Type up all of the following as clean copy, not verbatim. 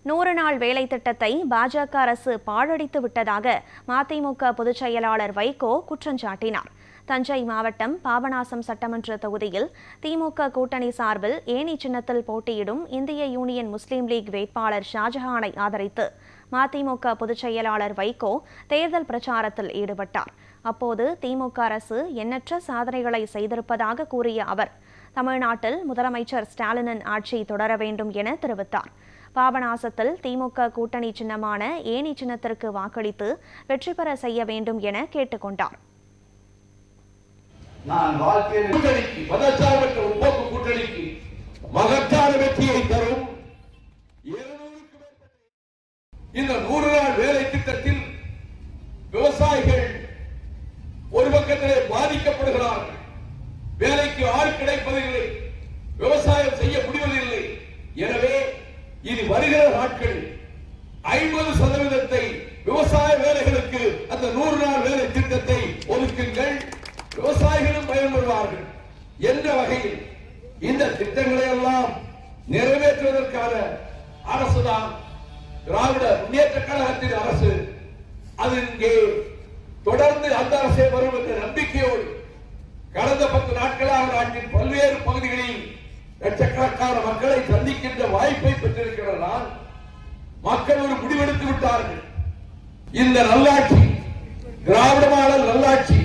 100 நாள் வேலை திட்டத்தை பாஜக அரசு பாழடித்து விட்டதாக மதிமுக பொதுச் செயலாளர் வைகோ குற்றம் சாட்டினார். தஞ்சை மாவட்டம் பாபநாசம் சட்டமன்ற தொகுதியில் திமுக கூட்டணி சார்பில் ஏணி சின்னத்தில் போட்டியிடும் இந்திய யூனியன் முஸ்லீம் லீக் வேட்பாளர் ஷாஜஹானை ஆதரித்து மதிமுக பொதுச் செயலாளர் வைகோ தேர்தல் பிரச்சாரத்தில் ஈடுபட்டார். அப்போது திமுக அரசு எண்ணற்ற சாதனைகளை செய்திருப்பதாக கூறிய அவர், தமிழ்நாட்டில் முதலமைச்சர் ஸ்டாலினின் ஆட்சி தொடர வேண்டும் என தெரிவித்தார். பாபநாசத்தில் திமுக கூட்டணி சின்னமான ஏணி சின்னத்திற்கு வாக்களித்து வெற்றி பெற செய்ய வேண்டும் என கேட்டுக் கொண்டார். நான் வாழ்க்கையில் கூட்டணிக்கு மகத்தான வெற்றியை தரும் இந்த 100 நாள் வேலை திட்டத்தில் விவசாயிகள் ஒரு பக்கத்திலே பாதிக்கப்படுகிறார்கள். வேலைக்கு ஆள் கிடைப்பதில்லை, விவசாயம் செய்ய முடிவதில்லை. எனவே இது வருகிற நாட்களில் 50% விவசாய வேலைகளுக்கு அந்த 100 நாள் வேலை திட்டத்தை ஒதுக்குங்கள், விவசாயிகளும் பயன்படுவார்கள் என்ற வகையில் இந்த திட்டங்களை எல்லாம் நிறைவேற்றுவதற்கான அரசுதான் திராவிட முன்னேற்ற கழகத்தின் அரசு. அது இங்கே தொடர்ந்து அந்த அரசே வரும் என்ற நம்பிக்கையோடு கடந்த 10 நாட்களாக நாட்டின் பல்வேறு பகுதிகளில் லட்சக்கணக்கான மக்களை சந்திக்கின்ற வாய்ப்பை பெற்றிருக்கிறார். மக்கள் ஒரு முடிவெடுத்து விட்டார்கள். இந்த நல்லாட்சி, திராவிட மாடல் நல்லாட்சி,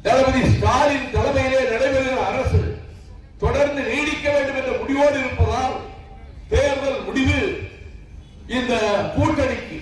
தளபதி ஸ்டாலின் தலைமையிலே நடைபெறுகிற அரசு தொடர்ந்து நீடிக்க வேண்டும் என்ற முடிவோடு இருப்பதால் தேர்தல் முடிவு இந்த கூட்டணிக்கு